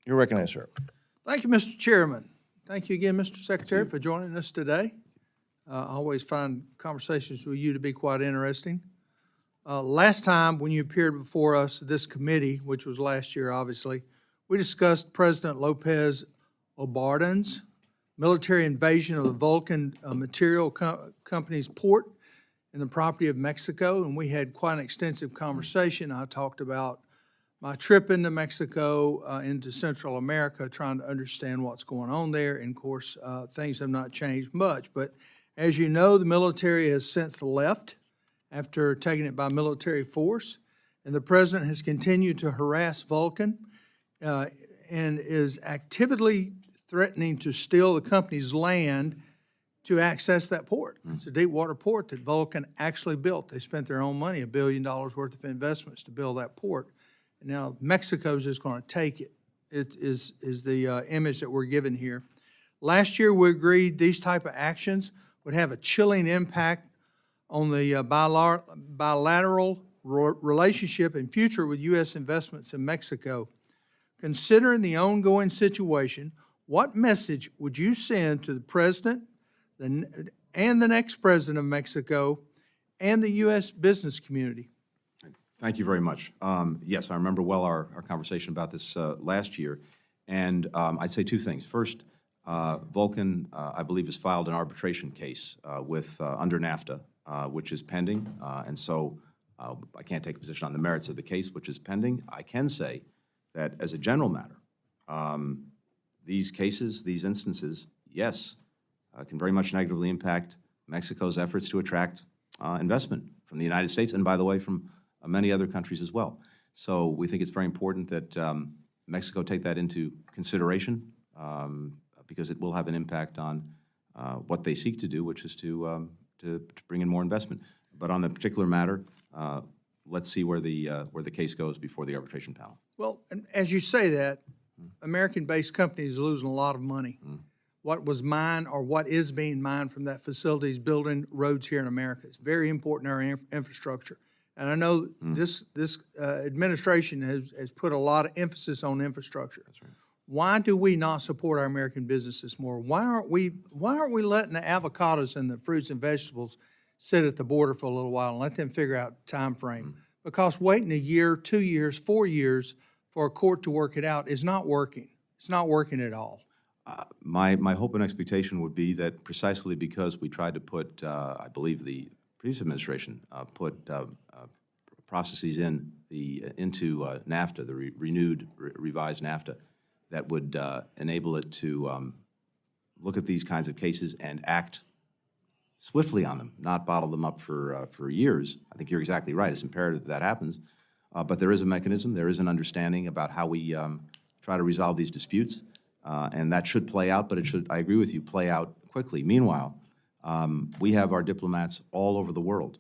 You're recognized, sir. Thank you, Mr. Chairman. Thank you again, Mr. Secretary, for joining us today. I always find conversations with you to be quite interesting. Last time when you appeared before us, this committee, which was last year, obviously, we discussed President Lopez Obrador's military invasion of the Vulcan Material Company's port in the property of Mexico, and we had quite an extensive conversation. I talked about my trip into Mexico, into Central America, trying to understand what's going on there. And of course, things have not changed much. But as you know, the military has since left after taking it by military force. And the president has continued to harass Vulcan and is actively threatening to steal the company's land to access that port. It's a deep water port that Vulcan actually built. They spent their own money, $1 billion worth of investments to build that port. And now Mexico's just going to take it. It is the image that we're given here. Last year, we agreed these type of actions would have a chilling impact on the bilateral relationship and future with U.S. investments in Mexico. Considering the ongoing situation, what message would you send to the president and the next president of Mexico and the U.S. business community? Thank you very much. Yes, I remember well our conversation about this last year, and I'd say two things. First, Vulcan, I believe, has filed an arbitration case with under NAFTA, which is pending, and so I can't take a position on the merits of the case, which is pending. I can say that as a general matter, these cases, these instances, yes, can very much negatively impact Mexico's efforts to attract investment from the United States, and by the way, from many other countries as well. So we think it's very important that Mexico take that into consideration because it will have an impact on what they seek to do, which is to bring in more investment. But on the particular matter, let's see where the case goes before the arbitration panel. Well, and as you say that, American-based companies are losing a lot of money. What was mined or what is being mined from that facility is building roads here in America. It's very important in our infrastructure. And I know this administration has put a lot of emphasis on infrastructure. That's right. Why do we not support our American businesses more? Why aren't we letting the avocados and the fruits and vegetables sit at the border for a little while and let them figure out time frame? Because waiting a year, 2 years, 4 years for a court to work it out is not working. It's not working at all. My hope and expectation would be that precisely because we tried to put, I believe the previous administration put processes into NAFTA, the revised NAFTA, that would enable it to look at these kinds of cases and act swiftly on them, not bottle them up for years. I think you're exactly right. It's imperative that happens. But there is a mechanism. There is an understanding about how we try to resolve these disputes. And that should play out, but it should, I agree with you, play out quickly. Meanwhile, we have our diplomats all over the world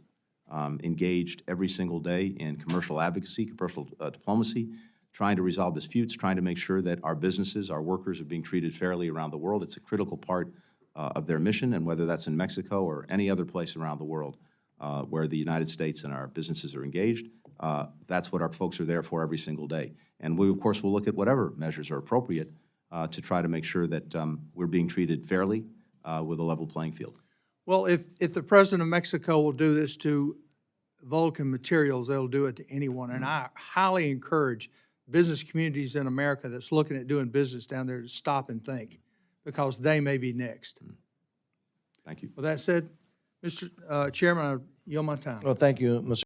engaged every single day in commercial advocacy, commercial diplomacy, trying to resolve disputes, trying to make sure that our businesses, our workers are being treated fairly around the world. It's a critical part of their mission, and whether that's in Mexico or any other place around the world where the United States and our businesses are engaged, that's what our folks are there for every single day. And we, of course, will look at whatever measures are appropriate to try to make sure that we're being treated fairly with a level playing field. Well, if the president of Mexico will do this to Vulcan Materials, they'll do it to anyone. And I highly encourage business communities in America that's looking at doing business down there to stop and think, because they may be next. Thank you. With that said, Mr. Chairman, I yield my time. Well, thank you, Mr.